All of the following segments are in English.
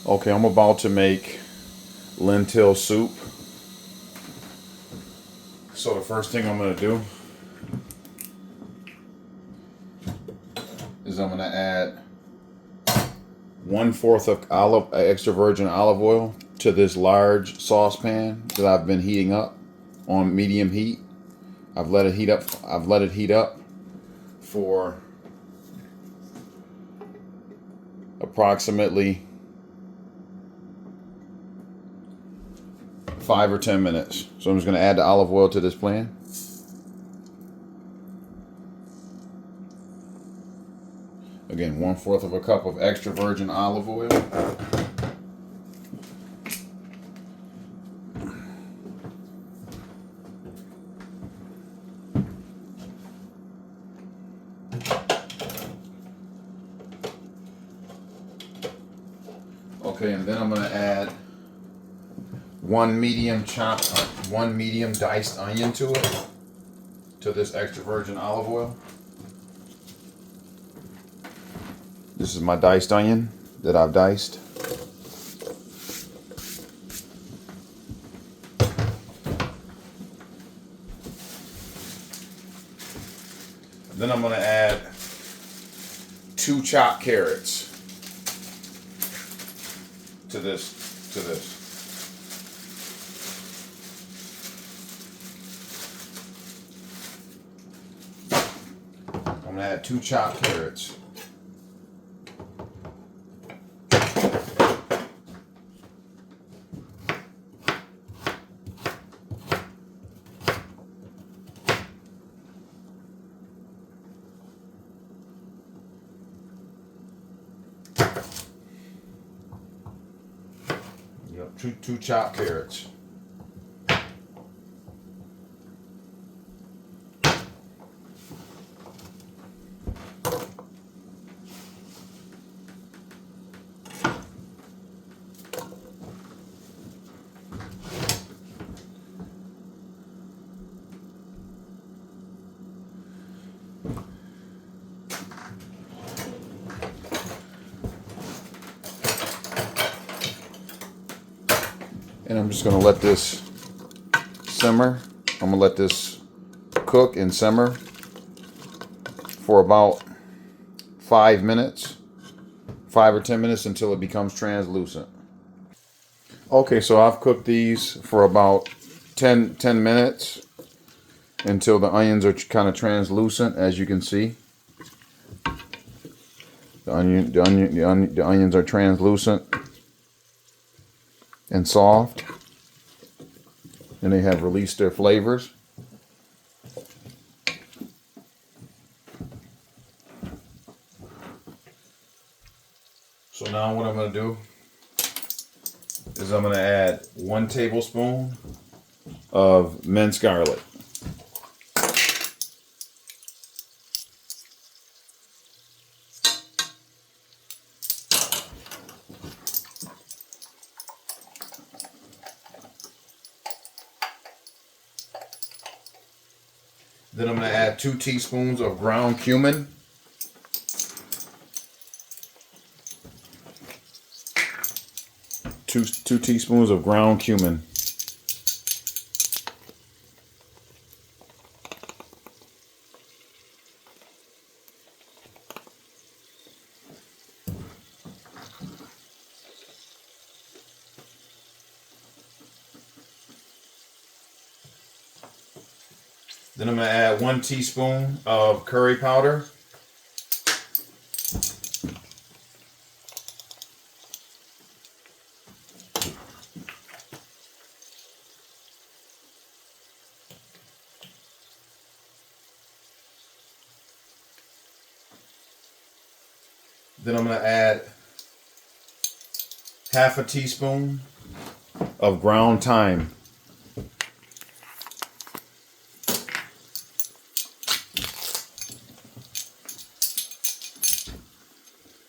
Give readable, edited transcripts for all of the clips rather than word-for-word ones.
Okay, I'm about to make lentil soup. So the first thing I'm gonna do is I'm gonna add 1/4 of extra virgin olive oil to this large saucepan that I've been heating up on medium heat. I've let it heat up. I've let it heat up for approximately 5 or 10 minutes. So I'm just gonna add the olive oil to this pan. Again, 1/4 of a cup of extra virgin olive oil. Okay, and then I'm gonna add one medium diced onion to it, to this extra virgin olive oil. This is my diced onion that I've diced. Then I'm gonna add 2 chopped carrots to this. I'm gonna add 2 chopped carrots. Yep, two chopped carrots. And I'm just gonna let this simmer. I'm gonna let this cook and simmer for about 5 minutes, 5 or 10 minutes, until it becomes translucent. Okay, so I've cooked these for about 10 minutes until the onions are kind of translucent, as you can see. The onions are translucent and soft, and they have released their flavors. So now what I'm going to do is I'm going to add 1 tablespoon of minced garlic. Then I'm going to add 2 teaspoons of ground cumin. Two teaspoons of ground cumin. Then I'm going to add 1 teaspoon of curry powder. Then I'm going to add half a teaspoon of ground thyme.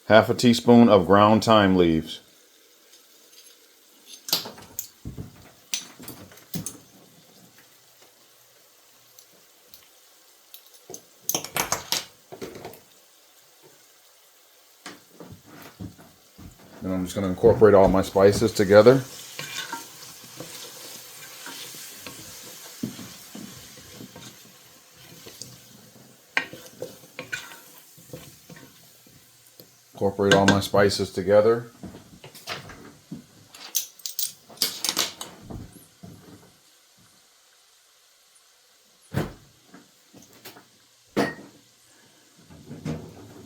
Half a teaspoon of ground thyme leaves. Then I'm just going to incorporate all my spices together. Incorporate all my spices together.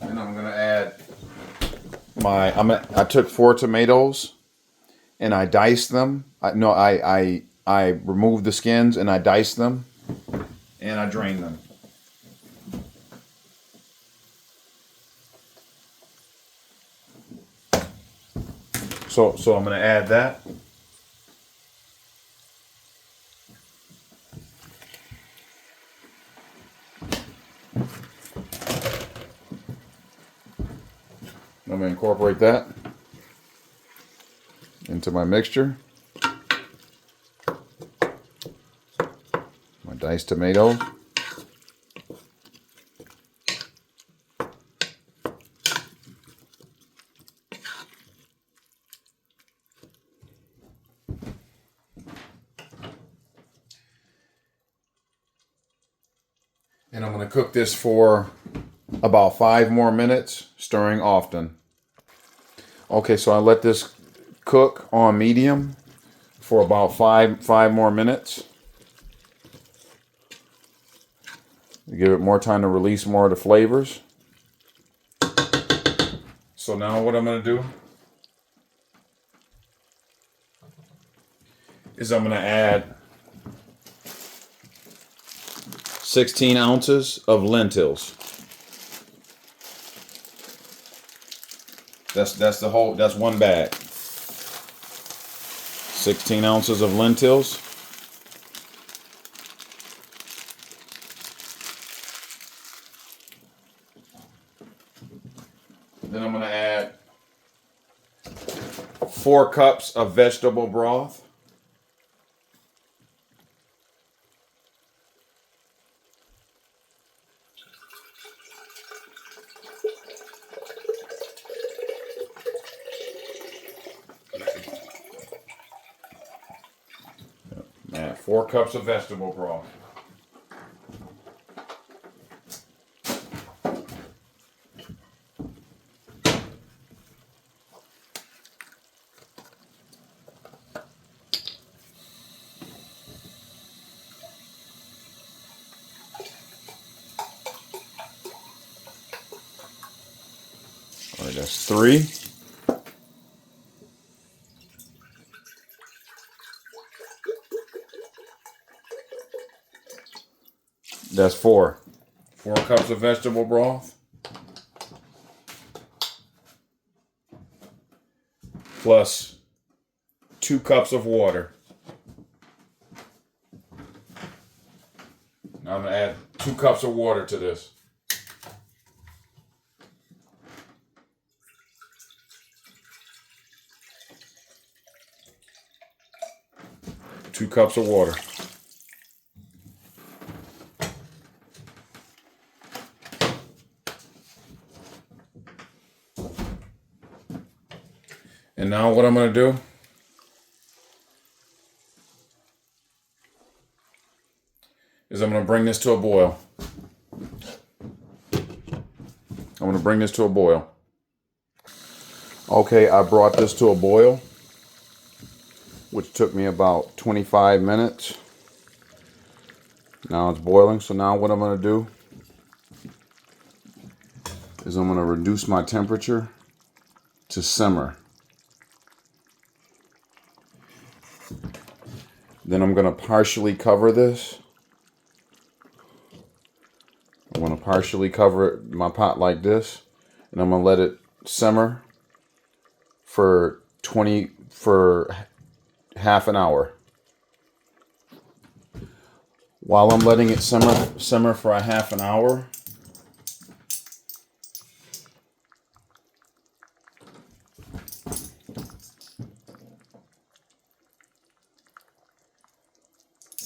And I'm going to add I took 4 tomatoes and I diced them. I removed the skins and I diced them and I drained them. So I'm going to add that. I'm going to incorporate that into my mixture. My diced tomatoes. And I'm going to cook this for about 5 more minutes, stirring often. Okay, so I let this cook on medium for about five more minutes. Give it more time to release more of the flavors. So now what I'm going to do is I'm going to add 16 ounces of lentils. That's one bag. 16 ounces of lentils. Then I'm going to add 4 cups of vegetable broth. Add 4 cups of vegetable broth. All right, that's 3. That's 4. 4 cups of vegetable broth. Plus 2 cups of water. Now I'm going to add 2 cups of water to this. Two cups of water. And now what I'm going to do is I'm going to bring this to a boil. I'm going to bring this to a boil. Okay, I brought this to a boil, which took me about 25 minutes. Now it's boiling, so now what I'm going to do is I'm going to reduce my temperature to simmer. Then I'm going to partially cover this. I'm going to partially cover my pot like this, and I'm going to let it simmer for half an hour. While I'm letting it simmer for a half an hour,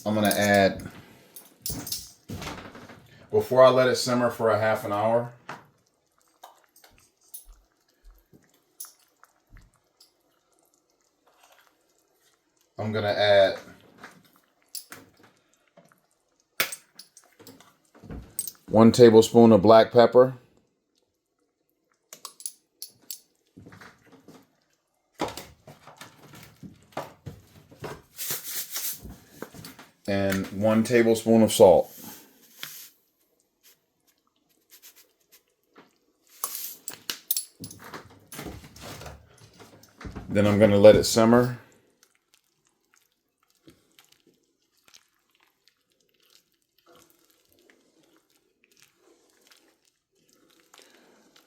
I'm going to add, before I let it simmer for a half an hour, I'm gonna add one tablespoon of black pepper, and 1 tablespoon of salt. Then I'm going to let it simmer.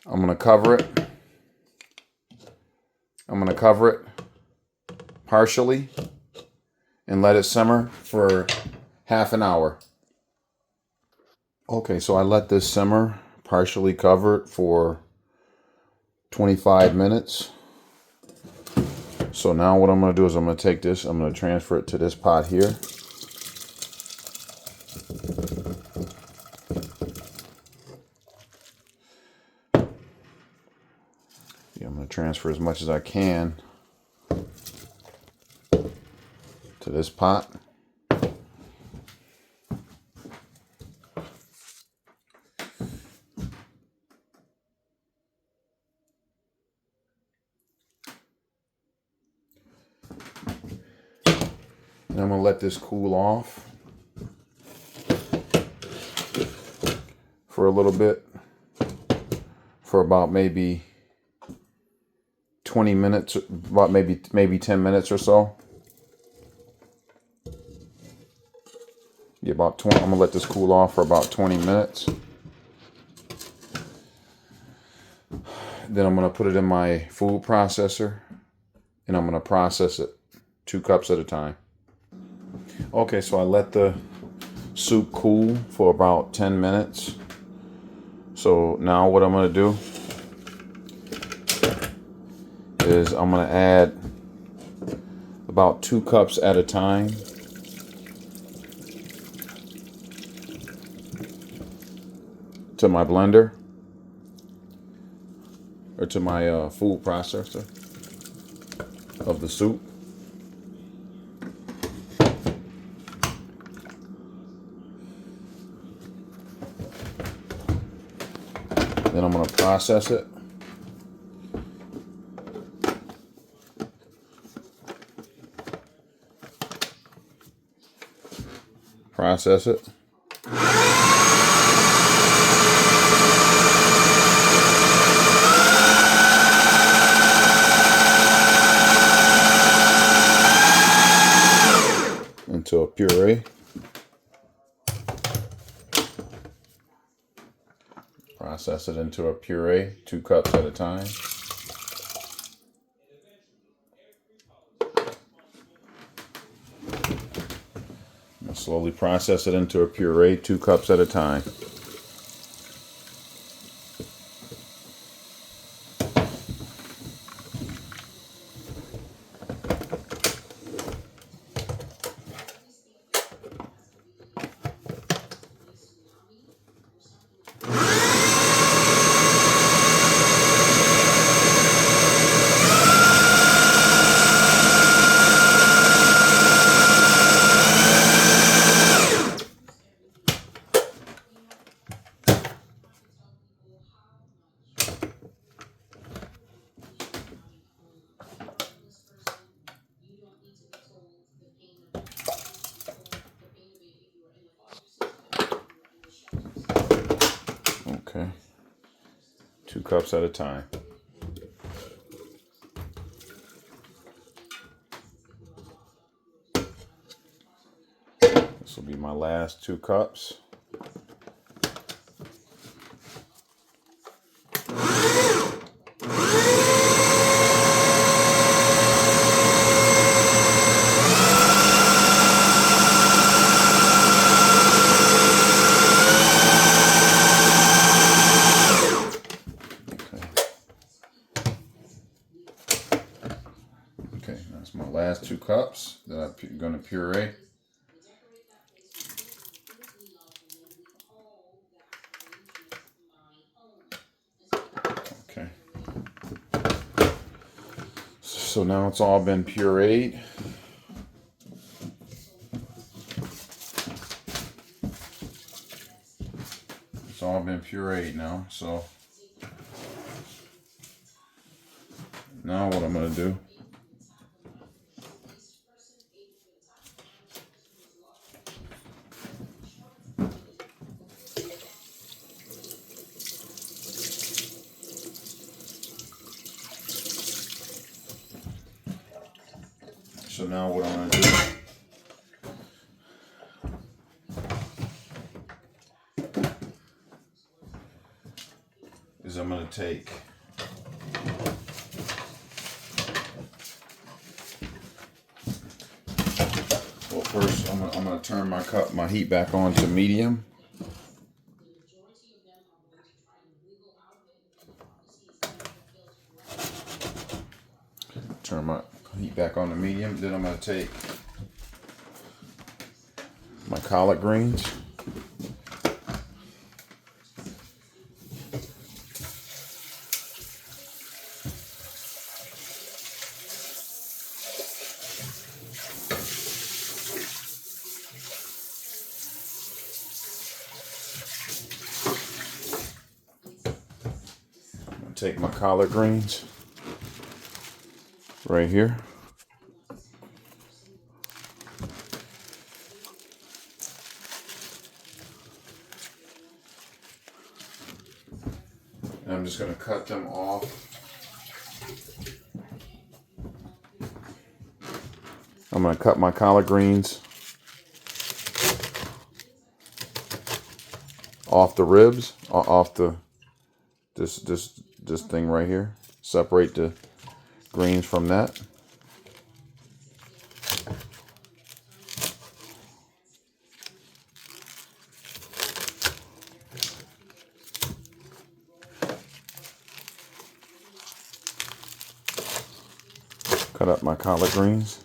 I'm going to cover it. I'm going to cover it partially and let it simmer for half an hour. Okay, so I let this simmer, partially covered, for 25 minutes. So now what I'm going to do is I'm going to take this, I'm going to transfer it to this pot here. Yeah, I'm going to transfer as much as I can to this pot. And I'm going to let this cool off for a little bit, for about maybe 20 minutes, about maybe 10 minutes or so. Yeah, about 20. I'm gonna let this cool off for about 20 minutes. Then I'm gonna put it in my food processor, and I'm gonna process it 2 cups at a time. Okay, so I let the soup cool for about 10 minutes. So now what I'm gonna do is I'm gonna add about 2 cups at a time to my blender, or to my food processor of the soup. Then I'm going to process it. Process it. Into a puree. Process it into a puree, 2 cups at a time. I'll slowly process it into a puree, 2 cups at a time. Okay, 2 cups at a time. This will be my last 2 cups. Okay, that's my last 2 cups that I'm going to puree. Okay. So now it's all been pureed. all been pureed now, so now what I'm going to do, so now what I'm going to do is I'm going to take first I'm going to turn my heat back on to medium. Turn my heat back on to medium. Then I'm going to take my collard greens. Take my collard greens right here. And I'm just going to cut them off. I'm going to cut my collard greens off the ribs, off the this thing right here. Separate the greens from that. Cut up my collard greens.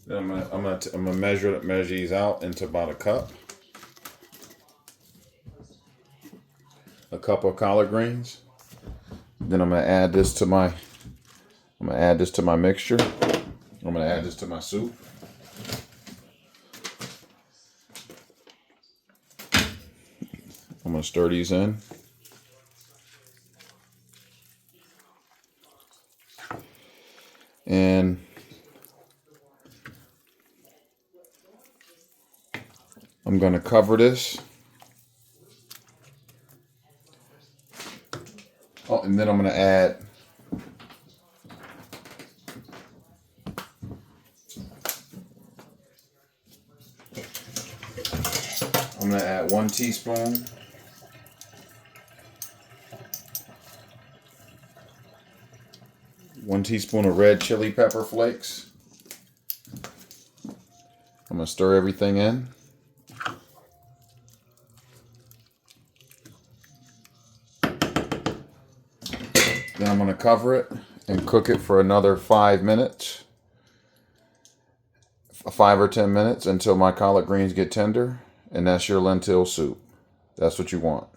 Then I'm gonna measure these out into about a cup. A cup of collard greens. Then I'm gonna add this to my mixture. I'm gonna add this to my soup. I'm gonna stir these in. And I'm going to cover this. Oh, and then I'm going to add one teaspoon of red chili pepper flakes. I'm going to stir everything in. Then I'm going to cover it and cook it for another 5 minutes. 5 or 10 minutes until my collard greens get tender. And that's your lentil soup. That's what you want.